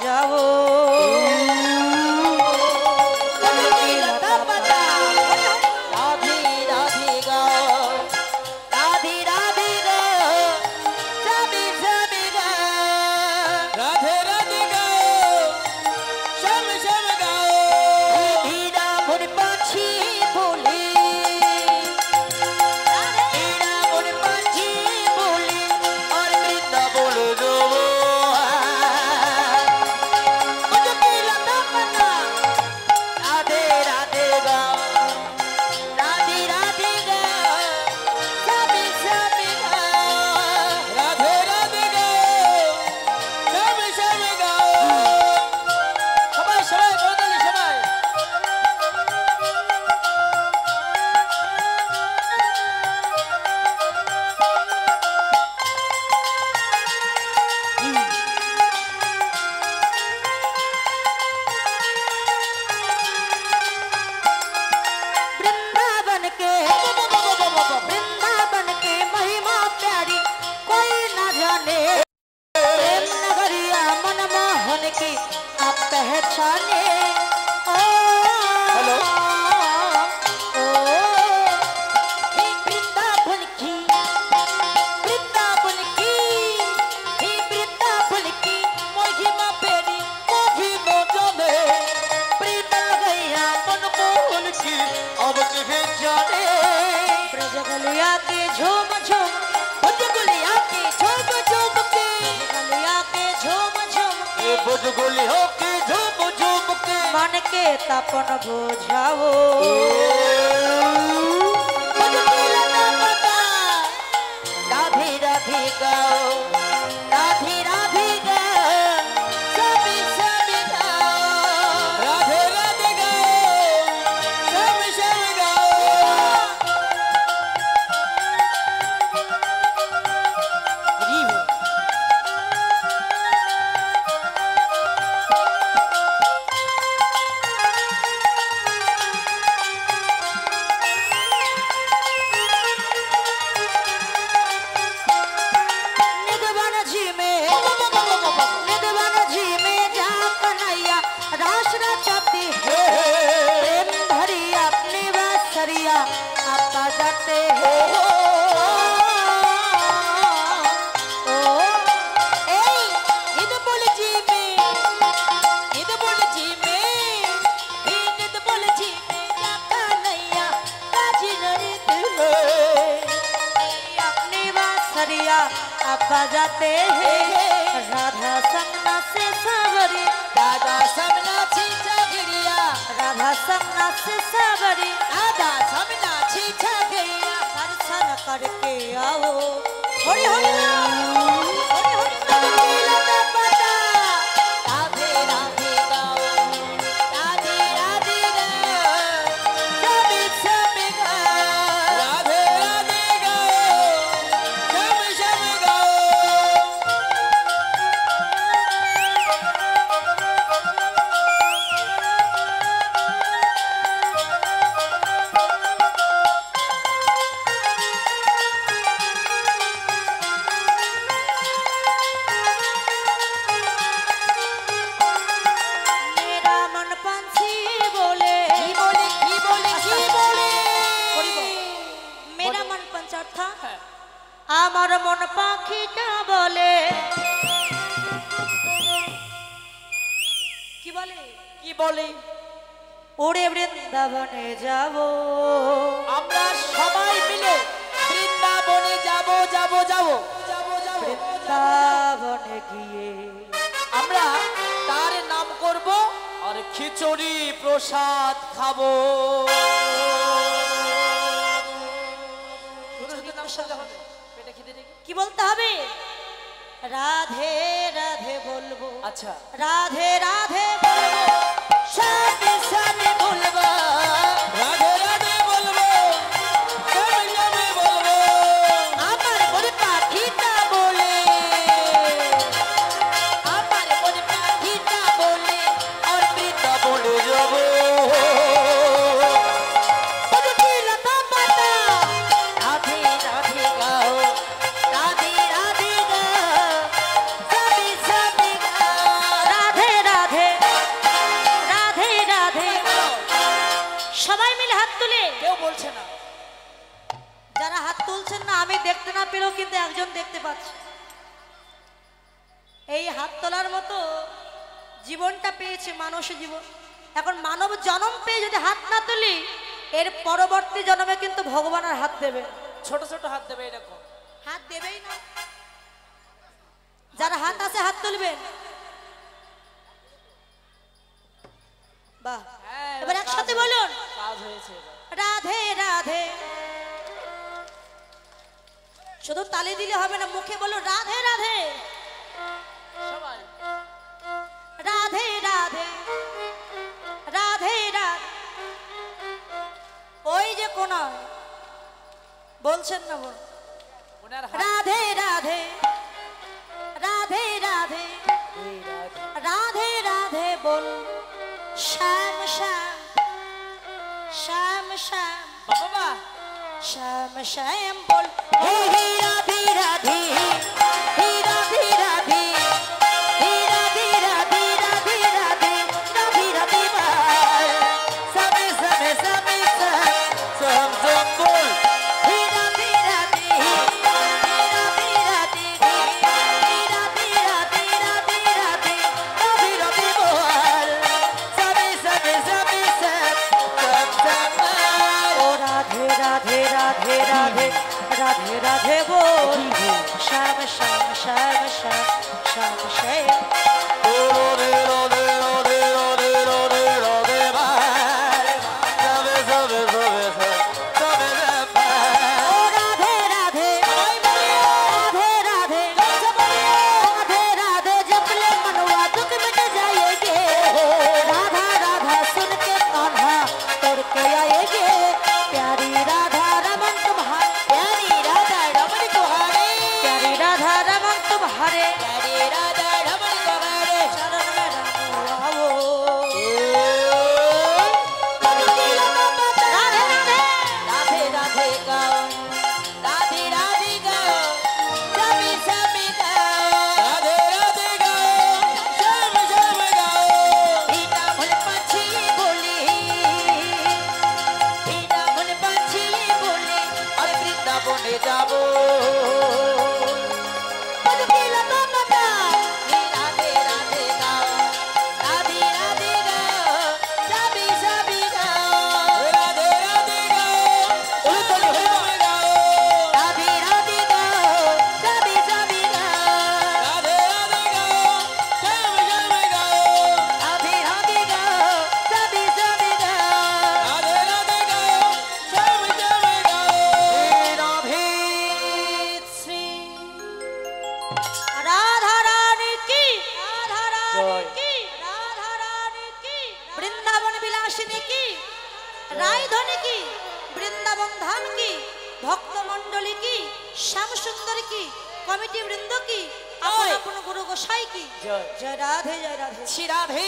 जाओ मन के तपन बुझाओ राधे राधे गाओ राधे राधे गाओ सभी सभी गाओ राधे राधे गाओ सभी सभी गाओ बजाते हैं राधा समना से सावरी राधा समना छीछा गिरिया राधा समना से सावरी राधा समना छीछा गिरिया दर्शन करके आओ हरि हरि हरि हरि राधे राधे गाओ राधे राधे गाओ सभी सभी गाओ राधे राधे गाओ सभी सभी गाओ আমার মন পাখিটা বলে কি বলে কি বলে উড়ে বৃন্দাবনে যাব আমরা সবাই মিলে বৃন্দাবনে যাব যাব যাব বৃন্দাবনে গিয়ে আমরা তার নাম করব আর খিচুড়ি প্রসাদ খাবো কি বলতে হবে রাধে রাধে বলবো আচ্ছা রাধে রাধে বলবো সাথে সাথে বলবো রাধে রাধে বলবো সবাই সবাই বলবো আমার মনে পাখিটা বলে আমার মনে পাখিটা বলে আর বৃন্দাবনে যাবো রাধে বলছে না। যারা হাত তুলছেন না, আমি দেখতে না পেলেও কিন্তু একজন দেখতে পাচ্ছি। এই হাত তোলার মতো জীবনটা পেয়েছে মানুষ জীবন। এখন মানব জন্ম পেয়ে যদি হাত না তুলি, এর পরবর্তী জন্মে কিন্তু ভগবানের হাত দেবে। ছোট ছোট হাত দেবে এরকম। হাত দেবেই না। যারা হাত আছে হাত তুলবেন। বাহ, হ্যাঁ, এবার কাজ একসাথে হয়েছে, বলুন কাজ হয়েছে এবার। রাধে রাধে। শুধু তালি দিলে হবে না, মুখে বলুন রাধে রাধে। সবাই রাধে রাধে রাধে রাধে। ওই যে কোন বলছেন না, বল ওনার হাত রাধে রাধে রাধে রাধে রাধে রাধে বল। শ্যাম শ্যাম শ্যাম শ্যাম বাবা শ্যাম শ্যাম বল। হে হে রাধে রাধে হে রাধে রাধে হে রাধে রাধে রাধে রাধে রাধে রাধে বল। সবে সবে সবে সম সম বল। হে রাধে রাধে হে রাধে রাধে হে রাধে রাধে রাধে রাধে রাধে রাধে বল। সবে সবে সবে সম সম ও রাধে রাধে রাধে রাধে রাধে রাধে বল। শ্যাম শ্যাম শ্যাম শ্যাম শ্যাম শ্যাম। ও রাধে রাধে राधे राधे राधे राधे जपले मनवा दुख मिट जाएंगे। राधा राधा सुन के कान्हा तोड़ के आएंगे। प्यारी राधा रमन तुम्हारे, प्यारी राधा रमन तुम्हारे, प्यारी राधा रमन तुम्हारे, प्यारी राधा रमन तुम्हारे चरण में रमो आओ। राधे राधे राधे राधे गाओ राधे राधे गाओ सभी सभी गाओ राधे राधे गाओ श्याम श्याम गाओ। हीना भुल पछी बोली हीना भुल पछी बोली और वृंदावने जाबो। पदकी लता लता राधे राधे गाओ राधे राधे गाओ सभी सभी गाओ राधे राधे गाओ उल्टन हुए गाओ राधे राधे गाओ सभी सभी गाओ राधे राधे गाओ श्याम श्याम गाओ राधे राधे गाओ सभी सभी गाओ राधे राधे गाओ श्याम श्याम गाओ। राधे श्री राधा रानी की, राधा रानी की, राधा रानी की, वृंदावन विलासिनी की, रायधनी की, वृंदावन धाम की, भक्त मंडली की, श्याम सुंदर की, कमिटी वृंद की, अपन अपन गुरु गोसाई की। जय। जय राधे जय राधे। श्री राधे